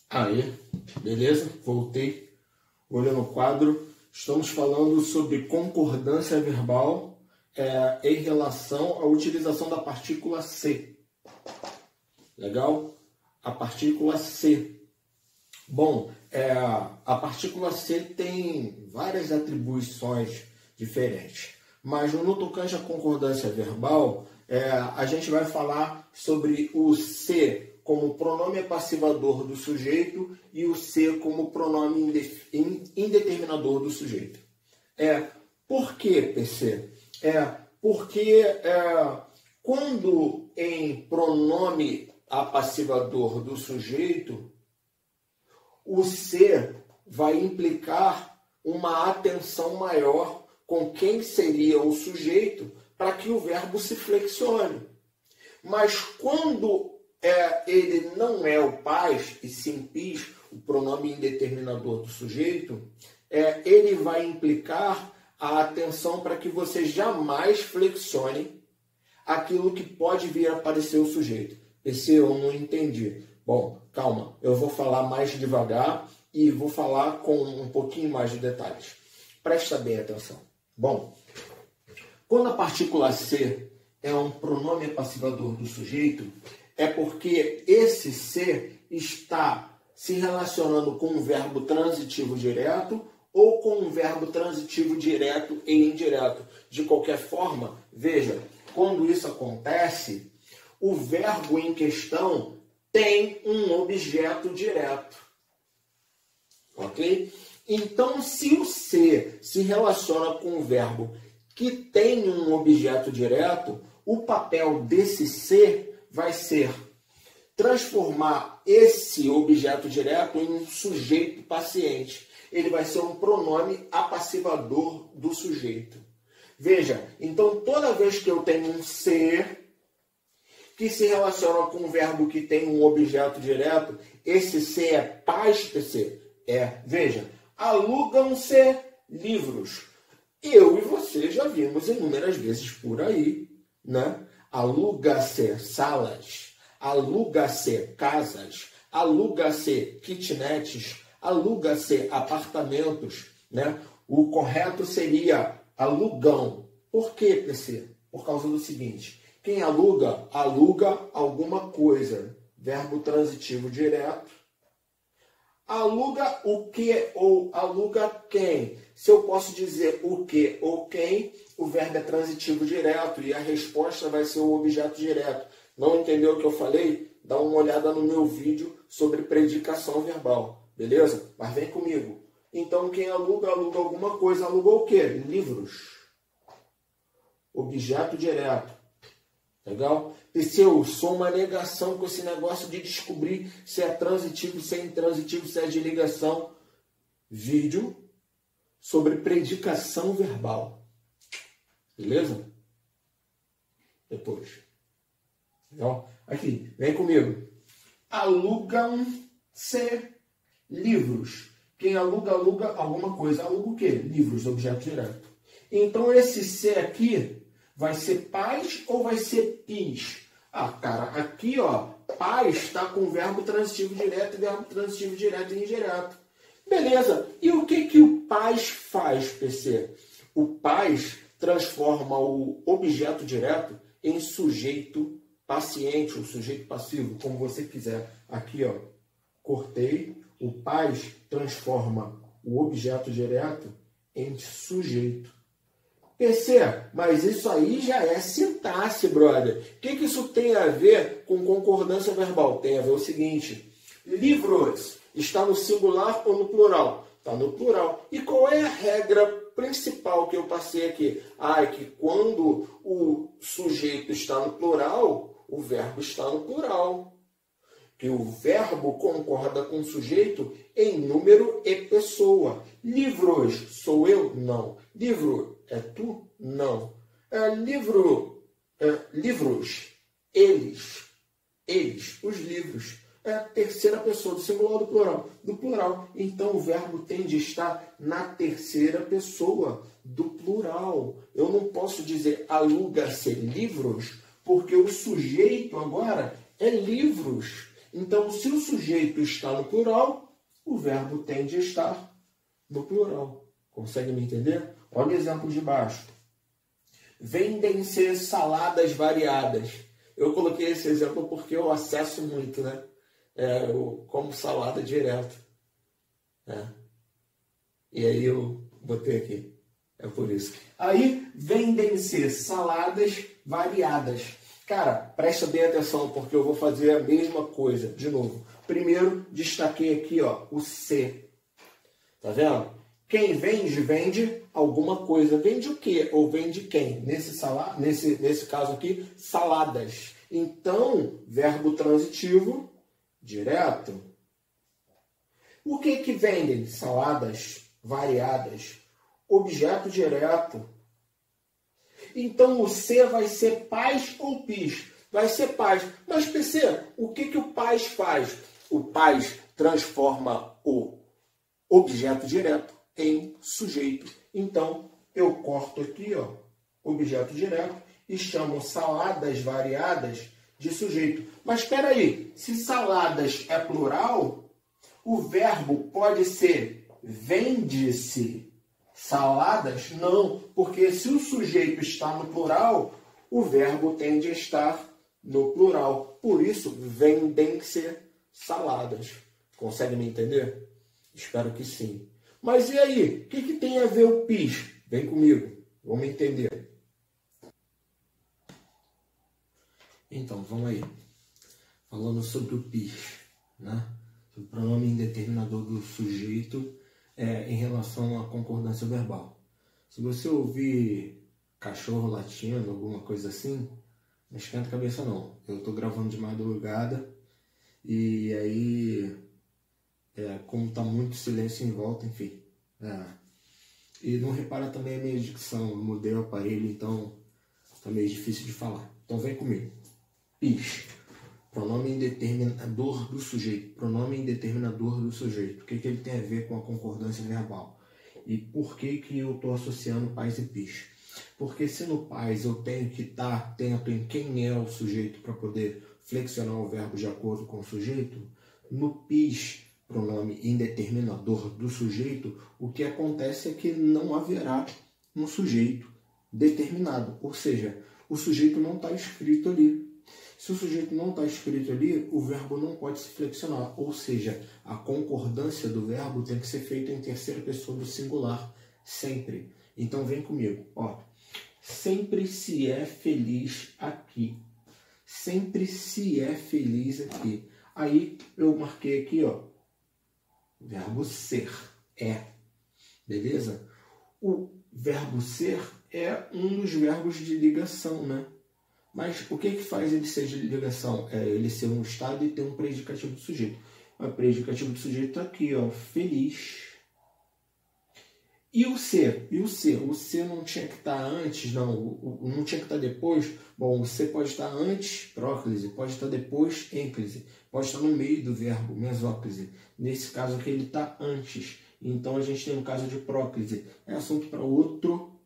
Aí, beleza? Voltei. Olha no quadro. Estamos falando sobre concordância verbal em relação à utilização da partícula C. Legal? A partícula C. Bom, a partícula C tem várias atribuições diferentes. Mas no tocante à concordância verbal, a gente vai falar sobre o C como pronome passivador do sujeito e o C como pronome indeterminador do sujeito. Por que, PC? Porque quando em pronome apassivador do sujeito, o C vai implicar uma atenção maior com quem seria o sujeito para que o verbo se flexione. Mas quando ele não é o pais e sim pis, o pronome indeterminador do sujeito, ele vai implicar a atenção para que você jamais flexione aquilo que pode vir a parecer o sujeito. Esse eu não entendi. Bom, calma, eu vou falar mais devagar e vou falar com um pouquinho mais de detalhes. Presta bem atenção. Bom, quando a partícula C é um pronome passivador do sujeito, é porque esse C está se relacionando com um verbo transitivo direto ou com um verbo transitivo direto e indireto. De qualquer forma, veja, quando isso acontece, o verbo em questão tem um objeto direto. Ok? Então, se o C se relaciona com um verbo que tem um objeto direto, o papel desse C vai ser transformar esse objeto direto em um sujeito paciente. Ele vai ser um pronome apassivador do sujeito. Veja, então toda vez que eu tenho um C que se relaciona com um verbo que tem um objeto direto, esse C é paz-PC. Veja, alugam-se livros. Eu e você já vimos inúmeras vezes por aí, né? Aluga-se salas, aluga-se casas, aluga-se kitnets, aluga-se apartamentos, né? O correto seria alugam. Por quê, PC? Por causa do seguinte: quem aluga, aluga alguma coisa. Verbo transitivo direto. Aluga o que ou aluga quem? Se eu posso dizer o que ou quem, o verbo é transitivo direto e a resposta vai ser o objeto direto. Não entendeu o que eu falei? Dá uma olhada no meu vídeo sobre predicação verbal, beleza? Mas vem comigo. Então, quem aluga, aluga alguma coisa. Alugou o quê? Livros. Objeto direto. Legal? Se eu sou uma negação com esse negócio de descobrir se é transitivo, se é intransitivo, se é de ligação. Vídeo sobre predicação verbal. Beleza? Depois. Legal? Aqui, vem comigo. Alugam-se livros. Quem aluga, aluga alguma coisa. Aluga o quê? Livros, objeto direto. Então, esse C aqui vai ser paz ou vai ser pis? Ah, cara, aqui, ó, paz está com verbo transitivo direto e verbo transitivo direto e indireto. Beleza. E o que o paz faz, PC? O paz transforma o objeto direto em sujeito paciente, ou sujeito passivo, como você quiser. Aqui, ó, cortei. O paz transforma o objeto direto em sujeito. PC, mas isso aí já é sintaxe, brother. O que isso tem a ver com concordância verbal? Tem a ver o seguinte: livros está no singular ou no plural? Está no plural. E qual é a regra principal que eu passei aqui? É que quando o sujeito está no plural, o verbo está no plural. Que o verbo concorda com o sujeito em número e pessoa. Livros, sou eu? Não. Livro, é tu? Não. Livros, eles, os livros. É a terceira pessoa, do singular ou do plural? Do plural. Então, o verbo tem de estar na terceira pessoa do plural. Eu não posso dizer aluga-se livros, porque o sujeito agora é livros. Então, se o sujeito está no plural, o verbo tende a estar no plural. Consegue me entender? Olha o exemplo de baixo. Vendem-se saladas variadas. Eu coloquei esse exemplo porque eu acesso muito, né? Eu como salada direto. E aí eu botei aqui. É por isso. Aí, vendem-se saladas variadas. Cara, presta bem atenção, porque eu vou fazer a mesma coisa. De novo. Primeiro, destaquei aqui, ó, o C. Tá vendo? Quem vende, vende alguma coisa. Vende o quê? Ou vende quem? Nesse caso aqui, saladas. Então, verbo transitivo, direto. O que que vendem? Saladas variadas. Objeto direto. Então, o C vai ser paz ou pis? Vai ser paz. Mas, PC, o que que o paz faz? O paz transforma o objeto direto em sujeito. Então, eu corto aqui, ó, objeto direto, e chamo saladas variadas de sujeito. Mas espera aí, se saladas é plural, o verbo pode ser vende-se saladas? Não, porque se o sujeito está no plural, o verbo tende a estar no plural. Por isso, vendem-se saladas. Consegue me entender? Espero que sim. Mas e aí? O que tem a ver o pis? Vem comigo, vamos entender. Então, vamos aí. Falando sobre o pis, né? O pronome indeterminador do sujeito em relação à concordância verbal. Se você ouvir cachorro latindo, alguma coisa assim, não esquenta a cabeça não. Eu estou gravando de madrugada e aí, como está muito silêncio em volta, enfim. E não repara também a minha dicção, eu mudei o aparelho, então está meio difícil de falar. Então vem comigo. Pis. Pronome indeterminador do sujeito. Pronome indeterminador do sujeito. O que ele tem a ver com a concordância verbal? E por que eu estou associando pais e pis? Porque se no pais eu tenho que estar atento em quem é o sujeito para poder flexionar o verbo de acordo com o sujeito, no pis, pronome indeterminador do sujeito, o que acontece é que não haverá um sujeito determinado. Ou seja, o sujeito não está escrito ali. Se o sujeito não está escrito ali, o verbo não pode se flexionar. Ou seja, a concordância do verbo tem que ser feita em terceira pessoa do singular, sempre. Então vem comigo. Ó. Sempre se é feliz aqui. Sempre se é feliz aqui. Aí eu marquei aqui, ó, verbo ser, beleza? O verbo ser é um dos verbos de ligação, né? Mas o que faz ele ser de ligação? Ele ser um estado e ter um predicativo do sujeito. O predicativo do sujeito está aqui, ó, feliz. E o ser? O ser não tinha que estar antes, não tinha que estar depois. Bom, o ser pode estar antes, próclise, pode estar depois, ênclise, pode estar no meio do verbo, mesóclise. Nesse caso aqui ele está antes. Então a gente tem um caso de próclise. É assunto para outro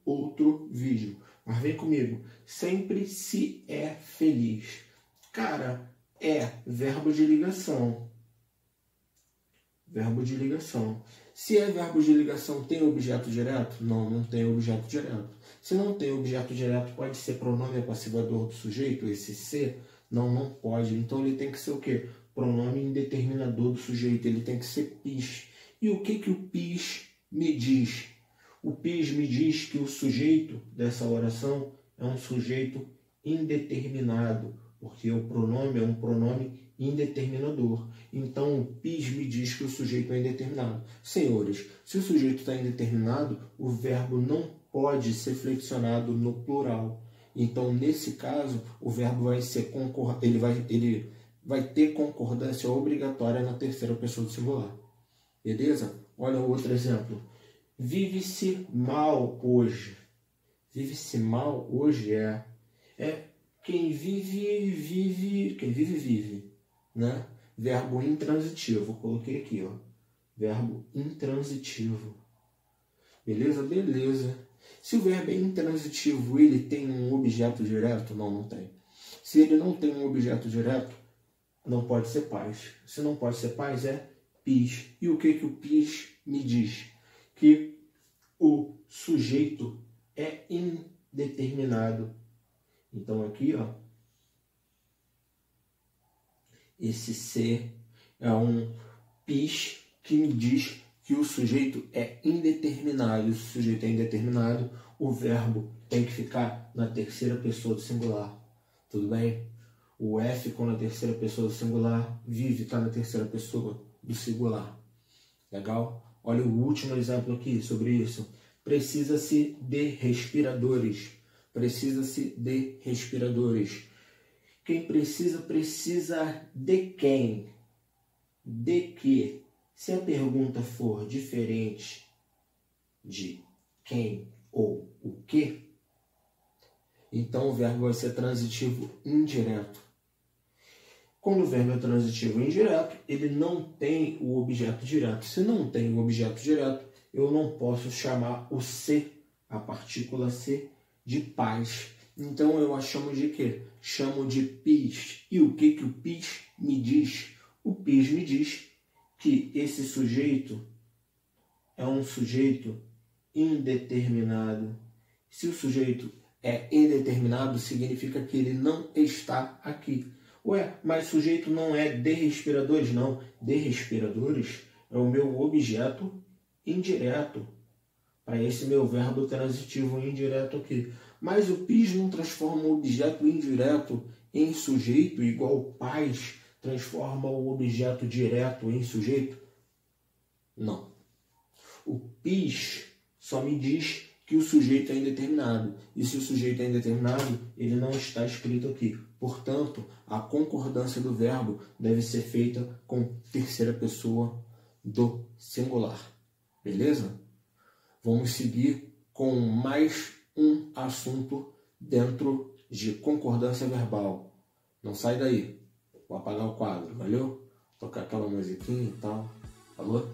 vídeo. Mas vem comigo. Sempre se é feliz. Cara, verbo de ligação. Verbo de ligação. Se é verbo de ligação, tem objeto direto? Não, não tem objeto direto. Se não tem objeto direto, pode ser pronome passivador do sujeito, esse ser? Não, não pode. Então ele tem que ser o quê? Pronome indeterminador do sujeito. Ele tem que ser pis. E o que o pis me diz? O pis me diz que o sujeito dessa oração é um sujeito indeterminado, porque o pronome é um pronome indeterminador. Então, o pis me diz que o sujeito é indeterminado. Senhores, se o sujeito está indeterminado, o verbo não pode ser flexionado no plural. Então, nesse caso, o verbo vai ser ele vai ter concordância obrigatória na terceira pessoa do singular. Beleza? Olha o outro exemplo. Vive-se mal hoje. Vive-se mal hoje quem vive, né? Verbo intransitivo. Coloquei aqui, ó. Verbo intransitivo. Beleza? Beleza. Se o verbo é intransitivo, ele tem um objeto direto? Não, não tem. Se ele não tem um objeto direto, não pode ser pais. Se não pode ser pais, é PIS. E o que o PIS me diz? Que o sujeito é indeterminado. Então aqui, ó, esse ser é um PIS que me diz que o sujeito é indeterminado. E se o sujeito é indeterminado, o verbo tem que ficar na terceira pessoa do singular. Tudo bem? O F ficou na terceira pessoa do singular, vive está na terceira pessoa do singular. Legal? Olha o último exemplo aqui sobre isso. Precisa-se de respiradores. Precisa-se de respiradores. Quem precisa, precisa de quem? De que? Se a pergunta for diferente de quem ou o que, então o verbo vai ser transitivo indireto. Quando o verbo é transitivo indireto, ele não tem o objeto direto. Se não tem o objeto direto, eu não posso chamar o ser, a partícula ser, de pais. Então eu a chamo de quê? Chamo de PIS. E o que o PIS me diz? O PIS me diz que esse sujeito é um sujeito indeterminado. Se o sujeito é indeterminado, significa que ele não está aqui. Ué, mas sujeito não é de respiradores? Não. De respiradores é o meu objeto indireto. Para esse meu verbo transitivo indireto aqui. Mas o PIS não transforma o objeto indireto em sujeito, igual pais transforma o objeto direto em sujeito? Não. O PIS só me diz que o sujeito é indeterminado. E se o sujeito é indeterminado, ele não está escrito aqui. Portanto, a concordância do verbo deve ser feita com terceira pessoa do singular. Beleza? Vamos seguir com mais um assunto dentro de concordância verbal. Não sai daí. Vou apagar o quadro, valeu? Tocar aquela musiquinha e tal. Falou?